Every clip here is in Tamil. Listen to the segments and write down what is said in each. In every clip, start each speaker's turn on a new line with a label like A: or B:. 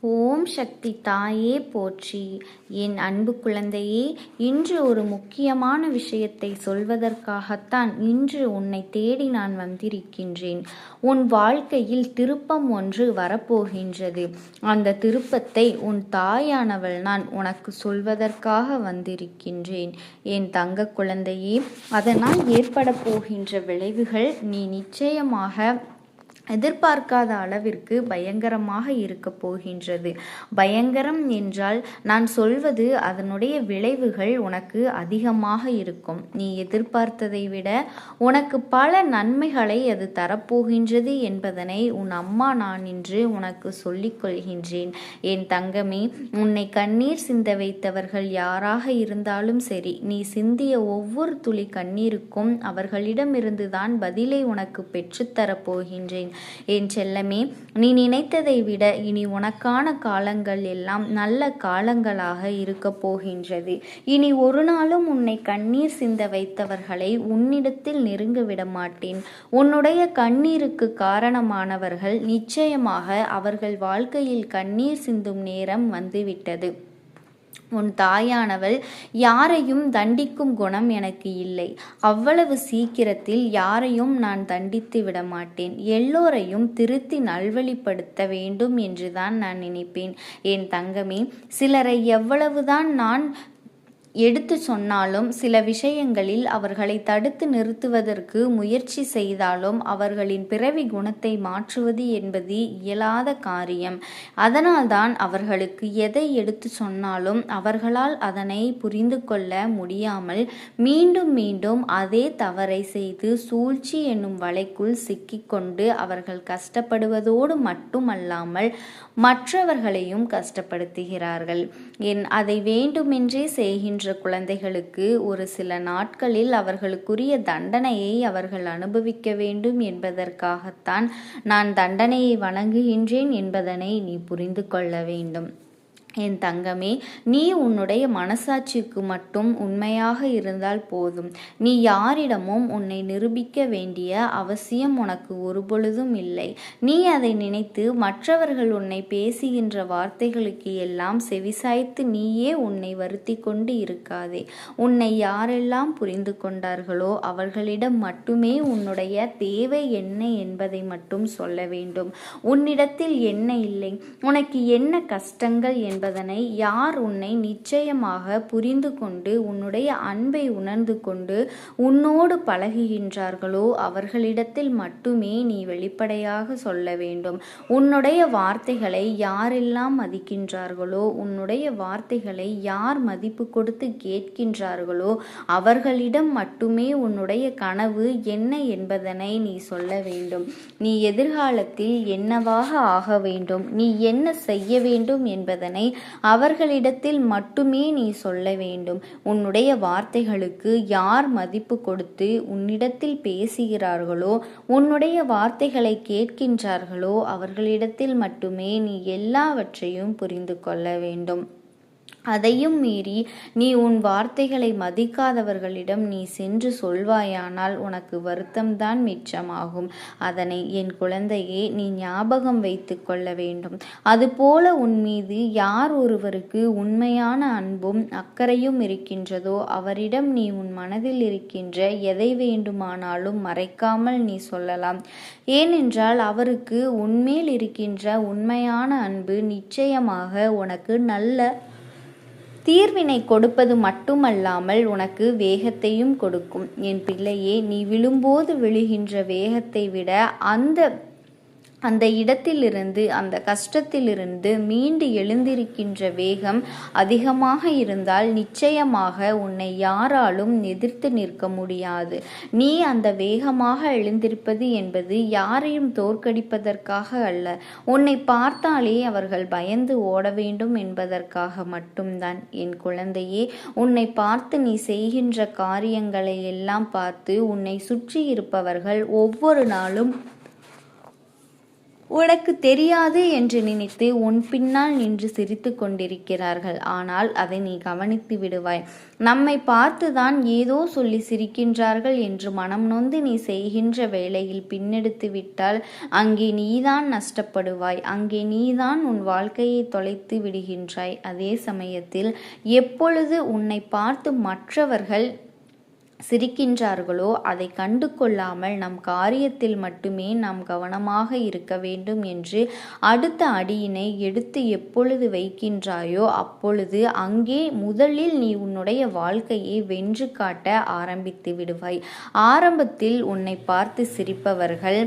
A: ஓம் சக்தி தாயே போற்றி. என் அன்பு குழந்தையே, இன்று ஒரு முக்கியமான விஷயத்தை சொல்வதற்காகத்தான் இன்று உன்னை தேடி நான் வந்திருக்கின்றேன். உன் வாழ்க்கையில் திருப்பம் ஒன்று வரப்போகின்றது. அந்த திருப்பத்தை உன் தாயானவள் நான் உனக்கு சொல்வதற்காக வந்திருக்கின்றேன். என் தங்க குழந்தையே, அதனால் ஏற்பட போகின்ற விளைவுகள் நீ நிச்சயமாக எதிர்பார்க்காத அளவிற்கு பயங்கரமாக இருக்க போகின்றது. பயங்கரம் என்றால் நான் சொல்வது அதனுடைய விளைவுகள் உனக்கு அதிகமாக இருக்கும். நீ எதிர்பார்த்ததை விட உனக்கு பல நன்மைகளை அது தரப்போகின்றது என்பதனை உன் அம்மா நான் இன்று உனக்கு சொல்லிக் கொள்கின்றேன். என் தங்கமே, உன்னை கண்ணீர் சிந்த வைத்தவர்கள் யாராக இருந்தாலும் சரி, நீ சிந்திய ஒவ்வொரு துளி கண்ணீருக்கும் அவர்களிடமிருந்துதான் பதிலை உனக்கு பெற்றுத்தரப் போகின்றேன். என் செல்லமே, நீ நினைத்ததை விட இனி உனக்கான காலங்கள் எல்லாம் நல்ல காலங்களாக இருக்க போகின்றது. இனி ஒரு நாளும் உன்னை கண்ணீர் சிந்த வைத்தவர்களை உன்னிடத்தில் நெருங்க விட மாட்டேன். உன்னுடைய கண்ணீருக்கு காரணமானவர்கள் நிச்சயமாக அவர்கள் வாழ்க்கையில் கண்ணீர் சிந்தும் நேரம் வந்துவிட்டது. உன் தாயானவள் யாரையும் தண்டிக்கும் குணம் எனக்கு இல்லை. அவ்வளவு சீக்கிரத்தில் யாரையும் நான் தண்டித்து விட மாட்டேன். எல்லோரையும் திருத்தி நல்வழிப்படுத்த வேண்டும் என்றுதான் நான் நினைப்பேன். என் தங்கமே, சிலரை எவ்வளவுதான் நான் எடுத்து சொன்னாலும், சில விஷயங்களில் அவர்களை தடுத்து நிறுத்துவதற்கு முயற்சி செய்தாலும் அவர்களின் பிறவி குணத்தை மாற்றுவது என்பது இயலாத காரியம். அதனால்தான் அவர்களுக்கு எதை எடுத்து சொன்னாலும் அவர்களால் அதனை புரிந்து கொள்ள முடியாமல் மீண்டும் மீண்டும் அதே தவறை செய்து சூழ்ச்சி என்னும் வலைக்குள் சிக்கிக்கொண்டு அவர்கள் கஷ்டப்படுவதோடு மட்டுமல்லாமல் மற்றவர்களையும் கஷ்டப்படுத்துகிறார்கள். அதை வேண்டுமென்றே செய்கின்ற குழந்தைகளுக்கு ஒரு சில நாட்களில் அவர்களுக்குரிய தண்டனையை அவர்கள் அனுபவிக்க வேண்டும் என்பதற்காகத்தான் நான் தண்டனையை வழங்குகின்றேன் என்பதனை நீ புரிந்து கொள்ள வேண்டும். என் தங்கமே, நீ உன்னுடைய மனசாட்சிக்கு மட்டும் உண்மையாக இருந்தால் போதும். நீ யாரிடமும் உன்னை நிரூபிக்க வேண்டிய அவசியம் உனக்கு ஒருபொழுதும் இல்லை. நீ அதை நினைத்து மற்றவர்கள் உன்னை பேசுகின்ற வார்த்தைகளுக்கு எல்லாம் செவிசாய்த்து நீயே உன்னை வருத்தி கொண்டு இருக்காதே. உன்னை யாரெல்லாம் புரிந்து கொண்டார்களோ அவர்களிடம் மட்டுமே உன்னுடைய தேவை என்ன என்பதை மட்டும் சொல்ல வேண்டும். உன்னிடத்தில் என்ன இல்லை, உனக்கு என்ன கஷ்டங்கள் என்பதை யார் உன்னை நிச்சயமாக புரிந்து கொண்டு உன்னுடைய அன்பை உணர்ந்து கொண்டு உன்னோடு பழகுகின்றார்களோ அவர்களிடத்தில் மட்டுமே நீ வெளிப்படையாக சொல்ல வேண்டும். உன்னுடைய வார்த்தைகளை யாரெல்லாம் மதிக்கின்றார்களோ, உன்னுடைய வார்த்தைகளை யார் மதிப்பு கொடுத்து கேட்கின்றார்களோ அவர்களிடம் மட்டுமே உன்னுடைய கனவு என்ன என்பதனை நீ சொல்ல வேண்டும். நீ எதிர்காலத்தில் என்னவாக ஆக வேண்டும், நீ என்ன செய்ய வேண்டும் என்பதனை அவர்களிடத்தில் மட்டுமே நீ சொல்ல வேண்டும். உன்னுடைய வார்த்தைகளுக்கு யார் மதிப்பு கொடுத்து உன்னிடத்தில் பேசுகிறார்களோ, உன்னுடைய வார்த்தைகளை கேட்கின்றார்களோ அவர்களிடத்தில் மட்டுமே நீ எல்லாவற்றையும் புரிந்து கொள்ள வேண்டும். அதையும் மீறி நீ உன் வார்த்தைகளை மதிக்காதவர்களிடம் நீ சென்று சொல்வாயானால் உனக்கு வருத்தம்தான் மிச்சமாகும். அதனை என் குழந்தையே நீ ஞாபகம் வைத்து கொள்ள வேண்டும். அதுபோல உன் மீது யார் ஒருவருக்கு உண்மையான அன்பும் அக்கறையும் இருக்கின்றதோ அவரிடம் நீ உன் மனதில் இருக்கின்ற எதை வேண்டுமானாலும் மறைக்காமல் நீ சொல்லலாம். ஏனென்றால் அவருக்கு உன்மேல் இருக்கின்ற உண்மையான அன்பு நிச்சயமாக உனக்கு நல்ல தீர்வினை கொடுப்பது மட்டுமல்லாமல் உனக்கு வேகத்தையும் கொடுக்கும். என் பிள்ளையே, நீ விழும்போது விழுகின்ற வேகத்தை விட அந்த இடத்திலிருந்து, அந்த கஷ்டத்திலிருந்து மீண்டு எழுந்திருக்கின்ற வேகம் அதிகமாக இருந்தால் நிச்சயமாக உன்னை யாராலும் எதிர்த்து நிற்க முடியாது. நீ அந்த வேகமாக எழுந்திருப்பது என்பது யாரையும் தோற்கடிப்பதற்காக அல்ல. உன்னை பார்த்தாலே அவர்கள் பயந்து ஓட வேண்டும் என்பதற்காக மட்டும்தான். என் குழந்தையே, உன்னை பார்த்து நீ செய்கின்ற காரியங்களை எல்லாம் பார்த்து உன்னை சுற்றி இருப்பவர்கள் ஒவ்வொரு நாளும் உனக்கு தெரியாது என்று நினைத்து உன் பின்னால் நின்று சிரித்து கொண்டிருக்கிறார்கள். ஆனால் அதை நீ கவனித்து விடுவாய். நம்மை பார்த்துதான் ஏதோ சொல்லி சிரிக்கின்றார்கள் என்று மனம் நொந்து நீ செய்கின்ற வேளையில் பின்னெடுத்து விட்டால் அங்கே நீதான் நஷ்டப்படுவாய். அங்கே நீதான் உன் வாழ்க்கையை தொலைத்து விடுகின்றாய். அதே சமயத்தில் எப்பொழுது உன்னை பார்த்து மற்றவர்கள் சிரிக்கின்றார்களோ அதை கண்டு கொள்ளாமல் நம் காரியத்தில் மட்டுமே நாம் கவனமாக இருக்க வேண்டும் என்று அடுத்த அடியினை எடுத்து எப்பொழுது வைக்கின்றாயோ அப்பொழுது அங்கே முதலில் நீ உன்னுடைய வாழ்க்கையை வென்று காட்ட ஆரம்பித்து விடுவாய். ஆரம்பத்தில் உன்னை பார்த்து சிரிப்பவர்கள்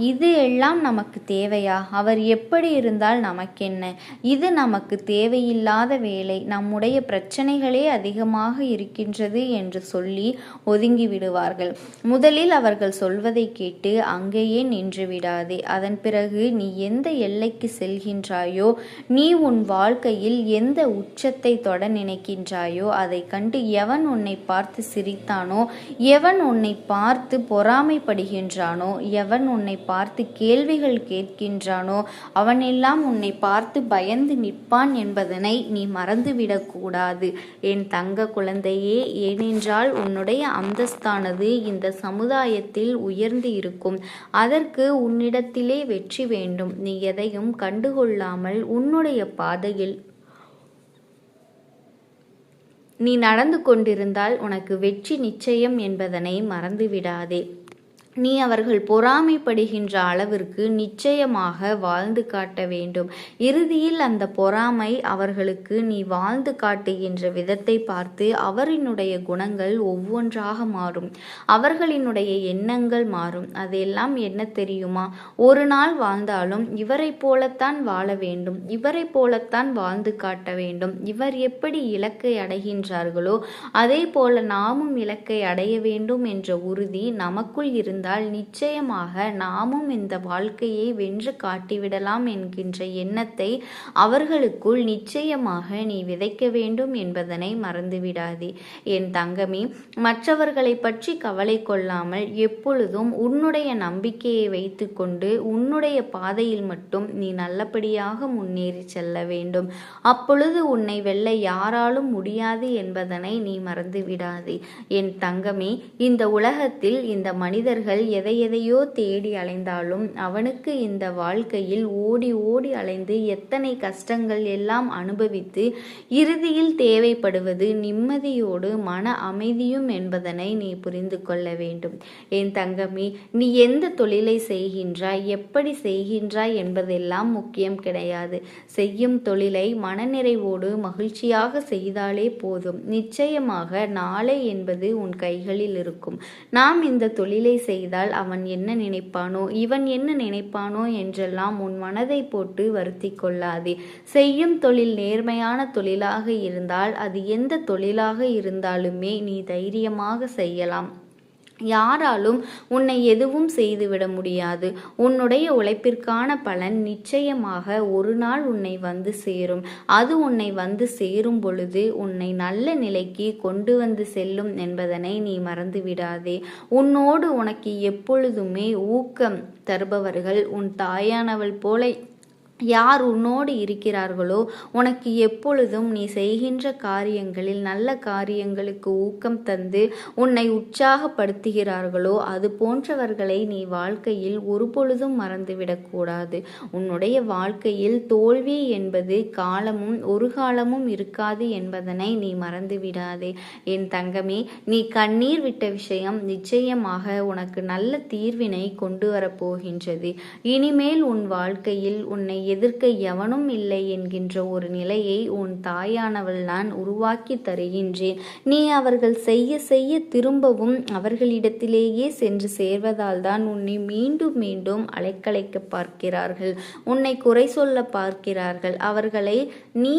A: இது எல்லாம் நமக்கு தேவையா? அவர் எப்படி இருந்தால் நமக்கென்ன? இது நமக்கு தேவையில்லாத வேலை, நம்முடைய பிரச்சனைகளே அதிகமாக இருக்கின்றது என்று சொல்லி ஒதுங்கி விடுவார்கள். முதலில் அவர்கள் சொல்வதை கேட்டு அங்கேயே நின்று விடாதே. அதன் பிறகு நீ எந்த எல்லைக்கு செல்கின்றாயோ, நீ உன் வாழ்க்கையில் எந்த உச்சத்தை தொட நினைக்கின்றாயோ அதை கண்டு எவன் உன்னை பார்த்து சிரித்தானோ, எவன் உன்னை பார்த்து பொறாமைப்படுகின்றானோ, எவன் உன்னை பார்த்து கேள்விகள் கேட்கின்றானோ அவனெல்லாம் உன்னை பார்த்து பயந்து நிற்பான் என்பதனை நீ மறந்துவிடக்கூடாது என் தங்க குழந்தையே. ஏனென்றால் உன்னுடைய அந்தஸ்தானது இந்த சமுதாயத்தில் உயர்ந்து இருக்கும். அதற்கு உன்னிடத்திலே வெற்றி வேண்டும். நீ எதையும் கண்டுகொள்ளாமல் உன்னுடைய பாதையில் நீ நடந்து கொண்டிருந்தால் உனக்கு வெற்றி நிச்சயம் என்பதனை மறந்துவிடாதே. நீ அவர்கள் பொறாமைப்படுகின்ற அளவிற்கு நிச்சயமாக வாழ்ந்து காட்ட வேண்டும். இறுதியில் அந்த பொறாமை அவர்களுக்கு நீ வாழ்ந்து காட்டுகின்ற விதத்தை பார்த்து அவரினுடைய குணங்கள் ஒவ்வொன்றாக மாறும். அவர்களினுடைய எண்ணங்கள் மாறும். அதெல்லாம் என்ன தெரியுமா? ஒரு நாள் வாழ்ந்தாலும் இவரை போலத்தான் வாழ வேண்டும், இவரை போலத்தான் வாழ்ந்து காட்ட வேண்டும். இவர் எப்படி இலக்கை அடைகின்றார்களோ அதே போல நாமும் இலக்கை அடைய வேண்டும் என்ற உறுதி நமக்குள் இருந்தால் நிச்சயமாக நாமும் இந்த வாழ்க்கையை வென்று காட்டிவிடலாம் என்கின்ற எண்ணத்தை அவர்களுக்குள் நிச்சயமாக நீ விதைக்க வேண்டும் என்பதனை மறந்துவிடாதே என் தங்கமே. மற்றவர்களை பற்றி கவலை கொள்ளாமல் எப்பொழுதும் உன்னுடைய நம்பிக்கையை வைத்து கொண்டு உன்னுடைய பாதையில் மட்டும் நீ நல்லபடியாக முன்னேறி செல்ல வேண்டும். அப்பொழுது உன்னை வெல்ல யாராலும் முடியாது என்பதனை நீ மறந்துவிடாதே என் தங்கமே. இந்த உலகத்தில் இந்த மனிதர்கள் எதையோ தேடி அலைந்தாலும் அவனுக்கு இந்த வாழ்க்கையில் ஓடி ஓடி அலைந்து எத்தனை கஷ்டங்கள் எல்லாம் அனுபவித்து இறுதியில் தேவைப்படுவது நிம்மதியோடு மன அமைதியும் என்பதனை நீ புரிந்து கொள்ள வேண்டும் என் தங்கமே. நீ எந்த தொழிலை செய்கின்றாய், எப்படி செய்கின்றாய் என்பதெல்லாம் முக்கியம் கிடையாது. செய்யும் தொழிலை மனநிறைவோடு மகிழ்ச்சியாக செய்தாலே போதும். நிச்சயமாக நாளை என்பது உன் கைகளில் இருக்கும். நாம் இந்த தொழிலை செய்தால் அவன் என்ன நினைப்பானோ, இவன் என்ன நினைப்பானோ என்றெல்லாம் உன் மனதை போட்டு வருத்தி கொள்ளாதே. செய்யும் தொழில் நேர்மையான தொழிலாக இருந்தால் அது எந்த தொழிலாக இருந்தாலுமே நீ தைரியமாக செய்யலாம். யாராலும் உன்னை எதுவும் செய்துவிட முடியாது. உன்னுடைய உழைப்பிற்கான பலன் நிச்சயமாக ஒரு நாள் உன்னை வந்து சேரும். அது உன்னை வந்து சேரும் பொழுது உன்னை நல்ல நிலைக்கு கொண்டு வந்து செல்லும் என்பதனை நீ மறந்துவிடாதே. உன்னோடு உனக்கு எப்பொழுதுமே ஊக்கம் தருபவர்கள் உன் தாயானவள் போல யார் உன்னோடு இருக்கிறார்களோ, உனக்கு எப்பொழுதும் நீ செய்கின்ற காரியங்களில் நல்ல காரியங்களுக்கு ஊக்கம் தந்து உன்னை உற்சாகப்படுத்துகிறார்களோ அது போன்றவர்களை நீ வாழ்க்கையில் ஒருபொழுதும் மறந்துவிடக்கூடாது. உன்னுடைய வாழ்க்கையில் தோல்வி என்பது காலமும் ஒரு காலமும் இருக்காது என்பதனை நீ மறந்துவிடாதே என் தங்கமே. நீ கண்ணீர் விட்ட விஷயம் நிச்சயமாக உனக்கு நல்ல தீர்வினை கொண்டு வரப்போகின்றது. இனிமேல் உன் வாழ்க்கையில் உன்னை எதிர்க்க எவனும் இல்லை என்கின்ற ஒரு நிலையை உன் தாயானவள் நான் உருவாக்கி தருகின்றேன். நீ அவர்கள் செய்ய செய்ய திரும்பவும் அவர்களிடத்திலேயே சென்று சேர்வதால் தான் உன்னை மீண்டும் மீண்டும் அலைக்கழைக்க பார்க்கிறார்கள், உன்னை குறை சொல்ல பார்க்கிறார்கள். அவர்களை நீ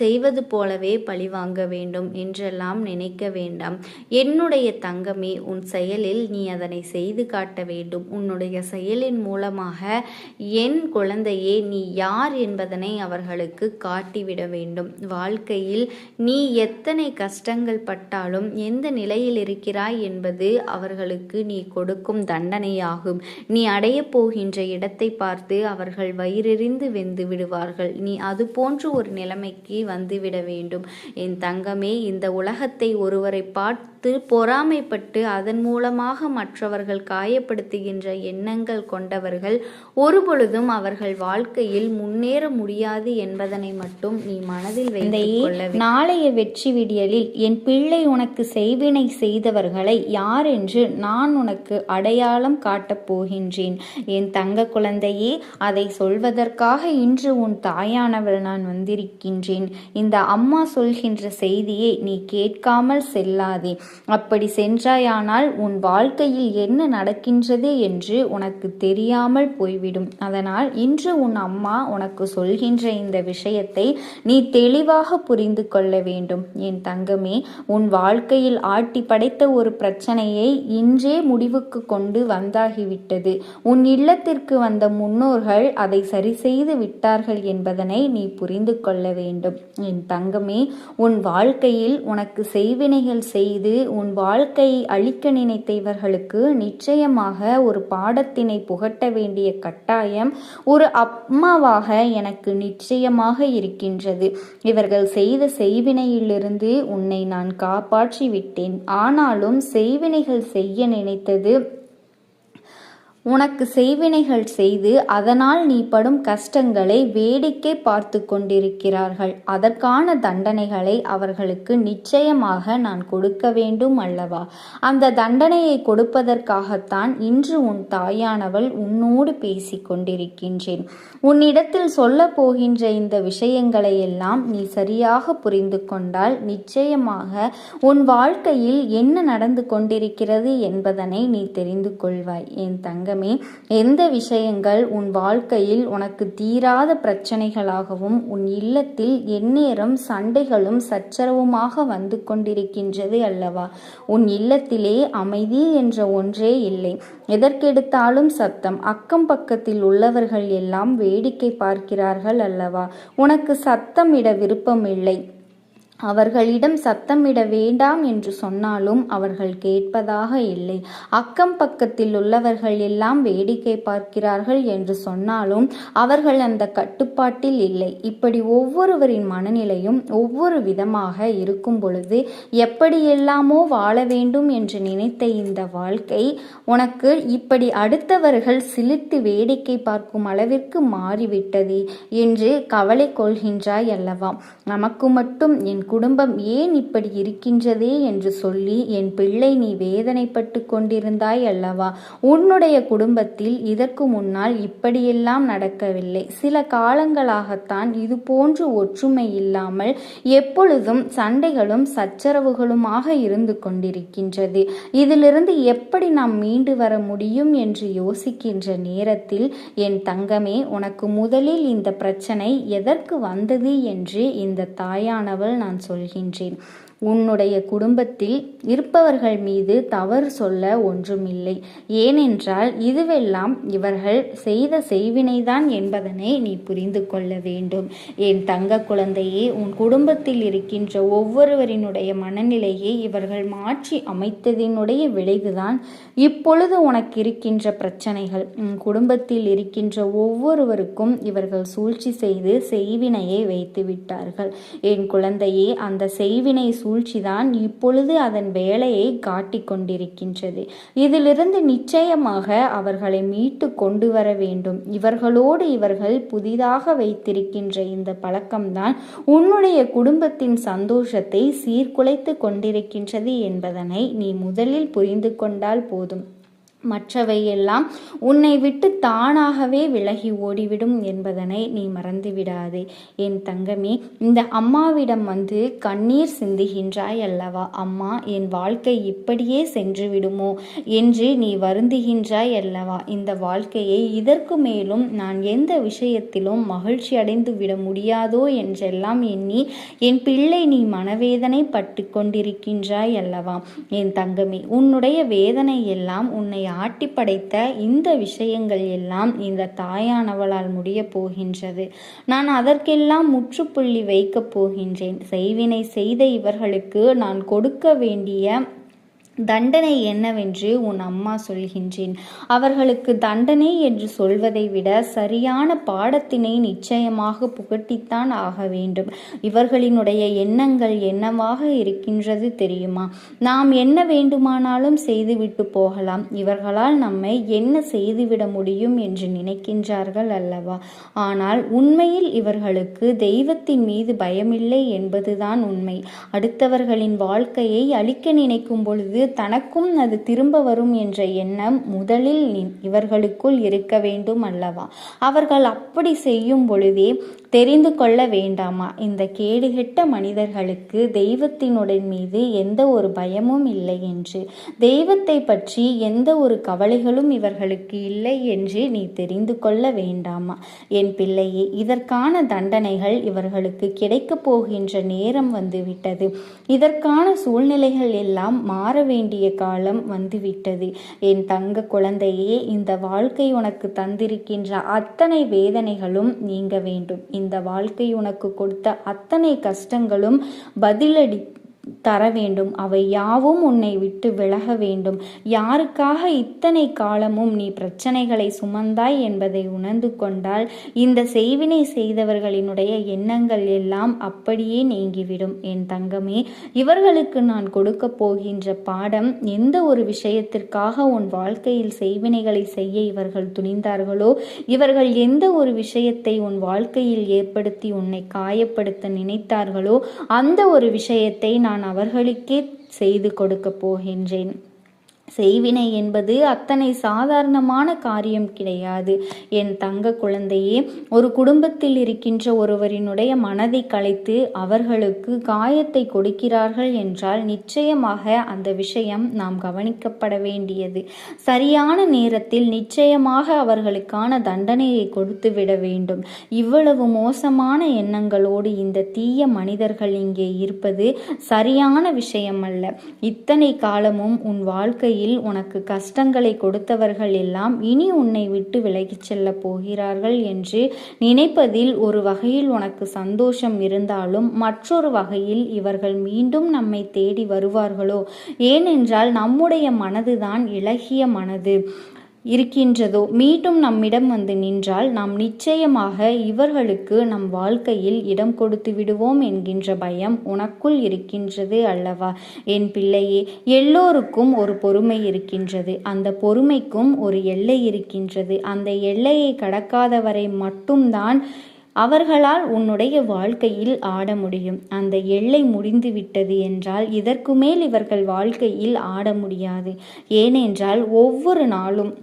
A: செய்வது போலவே பழிவாங்க வேண்டும் என்றெல்லாம் நினைக்க வேண்டாம் என்னுடைய தங்கமே. உன் செயலில் நீ அதனை செய்து காட்ட வேண்டும். உன்னுடைய செயலின் மூலமாக என் குழந்தையே நீ யார் என்பதனை அவர்களுக்கு காட்டிவிட வேண்டும். வாழ்க்கையில் நீ எத்தனை கஷ்டங்கள் பட்டாலும் எந்த நிலையில் இருக்கிறாய் என்பது அவர்களுக்கு நீ கொடுக்கும் தண்டனையாகும். நீ அடையப் போகின்ற இடத்தை பார்த்து அவர்கள் வயிறெறிந்து வெந்து விடுவார்கள். நீ அது போன்று ஒரு நிலைமைக்கு வந்துவிட வேண்டும். என் தங்கமே, இந்த உலகத்தை ஒருவரை பார்த்து பொறாமைப்பட்டு அதன் மூலமாக மற்றவர்கள் காயப்படுத்துகின்ற எண்ணங்கள் கொண்டவர்கள் ஒருபொழுதும் அவர்கள் வாழ்க்கையில் முன்னேற முடியாது என்பதனை மட்டும் நீ மனதில் வைத்துக் கொள்ள வேண்டும். நாளைய வெற்றி விடியலில் என் பிள்ளை உனக்கு செய்வினை செய்தவர்களை யார் என்று நான் உனக்கு அடையாளம் காட்டப் போகின்றேன். என் தங்க குழந்தையே, அதை சொல்வதற்காக இன்று உன் தாயானவள் நான் வந்திருக்கின்றேன். இந்த அம்மா சொல்கின்ற செய்தியை நீ கேட்காமல் செல்லாதே. அப்படி சென்றாயானால் உன் வாழ்க்கையில் என்ன நடக்கின்றது என்று உனக்கு தெரியாமல் போய்விடும். அதனால் இன்று உன் அம்மா உனக்கு சொல்கின்ற இந்த விஷயத்தை நீ தெளிவாக புரிந்து கொள்ள வேண்டும். என் தங்கமே, உன் வாழ்க்கையில் ஆட்டி படைத்த ஒரு பிரச்சனையை இன்றே முடிவுக்கு கொண்டு வந்தாகிவிட்டது. உன் இல்லத்திற்கு வந்த முன்னோர்கள் அதை சரி செய்து விட்டார்கள் என்பதனை நீ புரிந்து கொள்ள வேண்டும். என் தங்கமே, உன் வாழ்க்கையில் உனக்கு செய்வினைகள் செய்து உன் வாழ்க்கையை அழிக்க நினைத்த இவர்களுக்கு நிச்சயமாக ஒரு பாடத்தினை புகட்ட வேண்டிய கட்டாயம் ஒரு அம்மாவாக எனக்கு நிச்சயமாக இருக்கின்றது. இவர்கள் செய்த செய்வினையிலிருந்து உன்னை நான் காப்பாற்றி விட்டேன். ஆனாலும் செய்வினைகள் செய்ய நினைத்தது உனக்கு செய்வினைகள் செய்து அதனால் நீ படும் கஷ்டங்களை வேடிக்கை பார்த்து கொண்டிருக்கிறார்கள். அதற்கான தண்டனைகளை அவர்களுக்கு நிச்சயமாக நான் கொடுக்க வேண்டும் அல்லவா? அந்த தண்டனையை கொடுப்பதற்காகத்தான் இன்று உன் தாயானவள் உன்னோடு பேசி கொண்டிருக்கின்றேன். உன்னிடத்தில் சொல்ல போகின்ற இந்த விஷயங்களை எல்லாம் நீ சரியாக புரிந்து கொண்டால் நிச்சயமாக உன் வாழ்க்கையில் என்ன நடந்து கொண்டிருக்கிறது என்பதனை நீ தெரிந்து கொள்வாய். என் தங்க, எந்த விஷயங்கள் உன் வாழ்க்கையில் உனக்கு தீராத பிரச்சனைகளாகவும் உன் இல்லத்தில் எந்நேரம் சண்டைகளும் சச்சரவுமாக வந்து கொண்டிருக்கின்றது அல்லவா? உன் இல்லத்திலே அமைதி என்ற ஒன்றே இல்லை. எதற்கெடுத்தாலும் சத்தம். அக்கம் பக்கத்தில் உள்ளவர்கள் எல்லாம் வேடிக்கை பார்க்கிறார்கள் அல்லவா? உனக்கு சத்தமிட விருப்பமில்லை. அவர்களிடம் சத்தமிட வேண்டாம் என்று சொன்னாலும் அவர்கள் கேட்பதாக இல்லை. அக்கம் பக்கத்தில் உள்ளவர்கள் எல்லாம் வேடிக்கை பார்க்கிறார்கள் என்று சொன்னாலும் அவர்கள் அந்த கட்டுப்பாட்டில் இல்லை. இப்படி ஒவ்வொருவரின் மனநிலையும் ஒவ்வொரு விதமாக இருக்கும் பொழுது எப்படியெல்லாமோ வாழ வேண்டும் என்று நினைத்த இந்த வாழ்க்கை உனக்கு இப்படி அடுத்தவர்கள் சிலிர்த்து வேடிக்கை பார்க்கும் அளவிற்கு மாறிவிட்டது என்று கவலை கொள்கின்றாய் அல்லவா? நமக்கு மட்டும் என் குடும்பம் ஏன் இப்படி இருக்கின்றதே என்று சொல்லி என் பிள்ளை நீ வேதனைப்பட்டு கொண்டிருந்தாய் அல்லவா? உன்னுடைய குடும்பத்தில் இதற்கு முன்னால் இப்படியெல்லாம் நடக்கவில்லை. சில காலங்களாகத்தான் இது போன்று ஒற்றுமை இல்லாமல் எப்பொழுதும் சண்டைகளும் சச்சரவுகளுமாக இருந்து கொண்டிருக்கின்றது. இதிலிருந்து எப்படி நாம் மீண்டு வர முடியும் என்று யோசிக்கின்ற நேரத்தில் என் தங்கமே, உனக்கு முதலில் இந்த பிரச்சனை எதற்கு வந்தது என்று இந்த தாயானவள் நான் சொல்கின்றேன். உன்னுடைய குடும்பத்தில் இருப்பவர்கள் மீது தவறு சொல்ல ஒன்றுமில்லை. ஏனென்றால் இதுவெல்லாம் இவர்கள் செய்த செய்வினைதான் என்பதனை நீ புரிந்து கொள்ள வேண்டும். என் தங்க குழந்தையே, உன் குடும்பத்தில் இருக்கின்ற ஒவ்வொருவரினுடைய மனநிலையை இவர்கள் மாற்றி அமைத்ததினுடைய விளைவுதான் இப்பொழுது உனக்கு இருக்கின்ற பிரச்சனைகள். உன் குடும்பத்தில் இருக்கின்ற ஒவ்வொருவருக்கும் இவர்கள் சூழ்ச்சி செய்து செய்வினையை வைத்து விட்டார்கள். என் குழந்தையே, அந்த செய்வினை சூழ்ச்சிதான் இப்பொழுது அதன் வேலையை காட்டிக் கொண்டிருக்கின்றது. இதிலிருந்து நிச்சயமாக அவர்களை மீட்டு கொண்டு வர வேண்டும். இவர்களோடு இவர்கள் புதிதாக வைத்திருக்கின்ற இந்த பழக்கம்தான் உன்னுடைய குடும்பத்தின் சந்தோஷத்தை சீர்குலைத்து கொண்டிருக்கின்றது என்பதனை நீ முதலில் புரிந்து கொண்டால் போதும். மற்றவையெல்லாம் உன்னை விட்டு தானாகவே விலகி ஓடிவிடும் என்பதனை நீ மறந்துவிடாதே. என் தங்கமே, இந்த அம்மாவிடம் வந்து கண்ணீர் சிந்துகின்றாய் அல்லவா? அம்மா, என் வாழ்க்கை இப்படியே சென்று விடுமோ என்று நீ வருந்துகின்றாய் அல்லவா? இந்த வாழ்க்கையை இதற்கு மேலும் நான் எந்த விஷயத்திலும் மகிழ்ச்சி அடைந்து விட முடியாதோ என்றெல்லாம் எண்ணி என் பிள்ளை நீ மனவேதனை பட்டு கொண்டிருக்கின்றாய் அல்லவா? என் தங்கமே, உன்னுடைய வேதனை எல்லாம் உன்னை ஆட்டி படைத்த இந்த விஷயங்கள் எல்லாம் இந்த தாயானவளால் முடிய போகின்றது. நான் அதற்கெல்லாம் முற்றுப்புள்ளி வைக்கப் போகின்றேன். செய்வினை செய்த இவர்களுக்கு நான் கொடுக்க வேண்டிய தண்டனை என்னவென்று உன் அம்மா சொல்கின்றேன். அவர்களுக்கு தண்டனை என்று சொல்வதை விட சரியான பாடத்தினை நிச்சயமாக புகட்டித்தான் ஆக வேண்டும். இவர்களினுடைய எண்ணங்கள் என்னவாக இருக்கின்றது தெரியுமா? நாம் என்ன வேண்டுமானாலும் செய்துவிட்டு போகலாம், இவர்களால் நம்மை என்ன செய்துவிட முடியும் என்று நினைக்கின்றார்கள் அல்லவா? ஆனால் உண்மையில் இவர்களுக்கு தெய்வத்தின் மீது பயமில்லை என்பதுதான் உண்மை. அடுத்தவர்களின் வாழ்க்கையை அழிக்க நினைக்கும் பொழுது தனக்கும் அது திரும்ப வரும் என்ற எண்ணம் முதலில் இவர்களுக்குள் இருக்க வேண்டும் அல்லவா? அவர்கள் அப்படி செய்யும் பொழுதே தெரிந்து கொள்ள வேண்டாமா, இந்த கேடுகெட்ட மனிதர்களுக்கு தெய்வத்தினுடைய மீது எந்த ஒரு பயமும் இல்லை என்று, தெய்வத்தை பற்றி எந்த ஒரு கவலைகளும் இவர்களுக்கு இல்லை என்று நீ தெரிந்து கொள்ள வேண்டாமா? என் பிள்ளையே, இதற்கான தண்டனைகள் இவர்களுக்கு கிடைக்கப் போகின்ற நேரம் வந்துவிட்டது. இதற்கான சூழ்நிலைகள் எல்லாம் மாற வேண்டிய காலம் வந்துவிட்டது. என் தங்க குழந்தையே, இந்த வாழ்க்கை உனக்கு தந்திருக்கின்ற அத்தனை வேதனைகளும் நீங்க வேண்டும். இந்த வாழ்க்கை உனக்கு கொடுத்த அத்தனை கஷ்டங்களும் பதிலடி தர வேண்டும். அவை யாவும் உன்னை விட்டு விலக வேண்டும். யாருக்காக இத்தனை காலமும் நீ பிரச்சனைகளை சுமந்தாய் என்பதை உணர்ந்து கொண்டால் இந்த செய்வினை செய்தவர்களினுடைய எண்ணங்கள் எல்லாம் அப்படியே நீங்கிவிடும். என் தங்கமே, இவர்களுக்கு நான் கொடுக்க போகின்ற பாடம், எந்த ஒரு விஷயத்திற்காக உன் வாழ்க்கையில் செய்வினைகளை செய்ய இவர்கள் துணிந்தார்களோ, இவர்கள் எந்த ஒரு விஷயத்தை உன் வாழ்க்கையில் ஏற்படுத்தி உன்னை காயப்படுத்த நினைத்தார்களோ, அந்த ஒரு விஷயத்தை நான் அவர்களுக்கே செய்து கொடுக்க போகின்றேன். செய்வினை என்பது அத்தனை சாதாரணமான காரியம் கிடையாது. என் தங்க குழந்தையே, ஒரு குடும்பத்தில் இருக்கின்ற ஒருவரினுடைய மனதை கலைத்து அவர்களுக்கு காயத்தை கொடுக்கிறார்கள் என்றால் நிச்சயமாக அந்த விஷயம் நாம் கவனிக்கப்பட வேண்டியது. சரியான நேரத்தில் நிச்சயமாக அவர்களுக்கான தண்டனையை கொடுத்து விட வேண்டும். இவ்வளவு மோசமான எண்ணங்களோடு இந்த தீய மனிதர்கள் இங்கே இருப்பது சரியான விஷயம் அல்ல. இத்தனை காலமும் உன் வாழ்க்கையில் உனக்கு கஷ்டங்களை கொடுத்தவர்கள் எல்லாம் இனி உன்னை விட்டு விலகிச் செல்ல போகிறார்கள் என்று நினைப்பதில் ஒரு வகையில் உனக்கு சந்தோஷம் இருந்தாலும் மற்றொரு வகையில் இவர்கள் மீண்டும் நம்மை தேடி வருவார்களோ? ஏனென்றால் நம்முடைய மனதுதான் இளகிய மனது இருக்கின்றதோ மீண்டும் நம்மிடம் வந்து நின்றால் நாம் நிச்சயமாக இவர்களுக்கு நம் வாழ்க்கையில் இடம் கொடுத்து விடுவோம் என்கின்ற பயம் உனக்குள் இருக்கின்றது அல்லவா? என் பிள்ளையே, எல்லோருக்கும் ஒரு பொறுமை இருக்கின்றது. அந்த பொறுமைக்கும் ஒரு எல்லை இருக்கின்றது. அந்த எல்லையை கடக்காதவரை மட்டும்தான் அவர்களால் உன்னுடைய வாழ்க்கையில் ஆட முடியும். அந்த எல்லை முடிந்து விட்டது என்றால் இதற்கு மேல் இவர்கள் வாழ்க்கையில் ஆட முடியாது. ஏனென்றால் ஒவ்வொரு நாளும்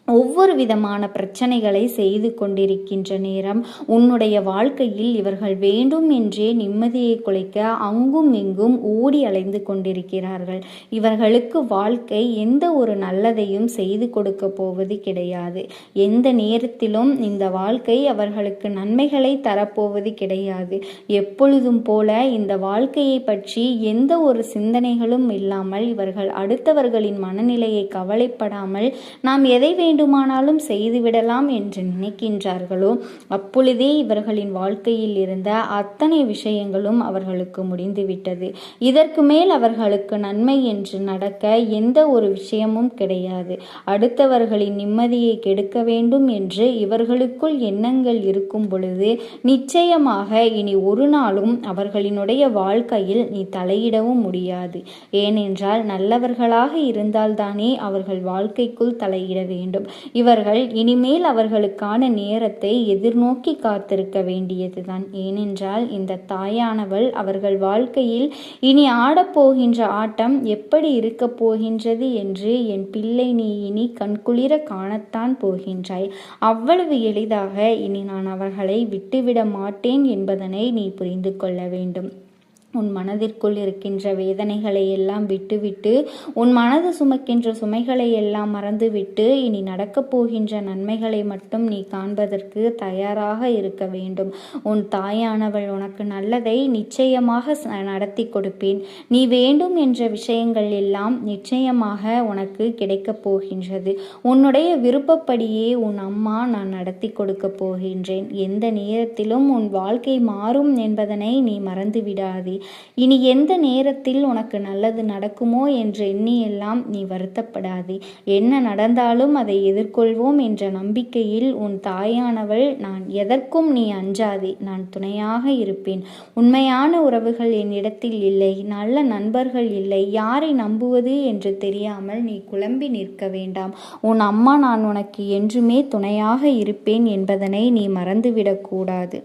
A: ஒவ்வொரு விதமான பிரச்சனைகளை செய்து கொண்டிருக்கின்ற நேரம் உன்னுடைய வாழ்க்கையில் இவர்கள் வேண்டும் என்றே நிம்மதியை குலைக்க அங்கும் இங்கும் ஓடி அலைந்து கொண்டிருக்கிறார்கள். இவர்களுக்கு வாழ்க்கை எந்த ஒரு நல்லதையும் செய்து கொடுக்க போவது கிடையாது. எந்த நேரத்திலும் இந்த வாழ்க்கை அவர்களுக்கு நன்மைகளை தரப்போவது கிடையாது. எப்பொழுதும் போல இந்த வாழ்க்கையை பற்றி எந்த ஒரு சிந்தனைகளும் இல்லாமல் இவர்கள் அடுத்தவர்களின் மனநிலையை கவலைப்படாமல் நாம் எதை வேண்டுமானாலும் செய்துவிடலாம் என்று நினைக்கின்றார்களோ அப்பொழுதே இவர்களின் வாழ்க்கையில் இருந்த அத்தனை விஷயங்களும் அவர்களுக்கு முடிந்துவிட்டது. இதற்கு மேல் அவர்களுக்கு நன்மை என்று நடக்க எந்த ஒரு விஷயமும் கிடையாது. அடுத்தவர்களின் நிம்மதியை கெடுக்க வேண்டும் என்று இவர்களுக்குள் எண்ணங்கள் இருக்கும் பொழுது நிச்சயமாக இனி ஒரு நாளும் அவர்களினுடைய வாழ்க்கையில் நீ தலையிடவும் முடியாது. ஏனென்றால் நல்லவர்களாக இருந்தால்தானே அவர்கள் வாழ்க்கைக்குள் தலையிட வேண்டும். இவர்கள் இனிமேல் அவர்களுக்கான நேரத்தை எதிர்நோக்கி காத்திருக்க வேண்டியதுதான். ஏனென்றால் இந்த தாயானவள் அவர்கள் வாழ்க்கையில் இனி ஆடப்போகின்ற ஆட்டம் எப்படி இருக்க போகின்றது என்று என் பிள்ளை நீ இனி கண்குளிர காணத்தான் போகின்றாய். அவ்வளவு எளிதாக இனி நான் அவர்களை விட்டுவிட மாட்டேன் என்பதனை நீ புரிந்து கொள்ள வேண்டும். உன் மனதிற்குள் இருக்கின்ற வேதனைகளை எல்லாம் விட்டுவிட்டு, உன் மனது சுமக்கின்ற சுமைகளை எல்லாம் மறந்துவிட்டு, இனி நடக்கப் போகின்ற நன்மைகளை மட்டும் நீ காண்பதற்கு தயாராக இருக்க வேண்டும். உன் தாயானவள் உனக்கு நல்லதை நிச்சயமாக நடத்தி கொடுப்பேன். நீ வேண்டும் என்ற விஷயங்கள் எல்லாம் நிச்சயமாக உனக்கு கிடைக்கப் போகின்றது. உன்னுடைய விருப்பப்படியே உன் அம்மா நான் நடத்தி கொடுக்க போகின்றேன். எந்த நேரத்திலும் உன் வாழ்க்கை மாறும் என்பதனை நீ மறந்து விடாதே. இனி எந்த நேரத்தில் உனக்கு நல்லது நடக்குமோ என்று எண்ணியெல்லாம் நீ வருத்தப்படாதே. என்ன நடந்தாலும் அதை எதிர்கொள்வோம் என்ற நம்பிக்கையில் உன் தாயானவள் நான். எதற்கும் நீ அஞ்சாதே, நான் துணையாக இருப்பேன். உண்மையான உறவுகள் என்னிடத்தில் இல்லை, நல்ல நண்பர்கள் இல்லை, யாரை நம்புவது என்று தெரியாமல் நீ குழம்பி நிற்க வேண்டாம். உன் அம்மா நான் உனக்கு என்றுமே துணையாக இருப்பேன் என்பதனை நீ மறந்துவிடக்கூடாது.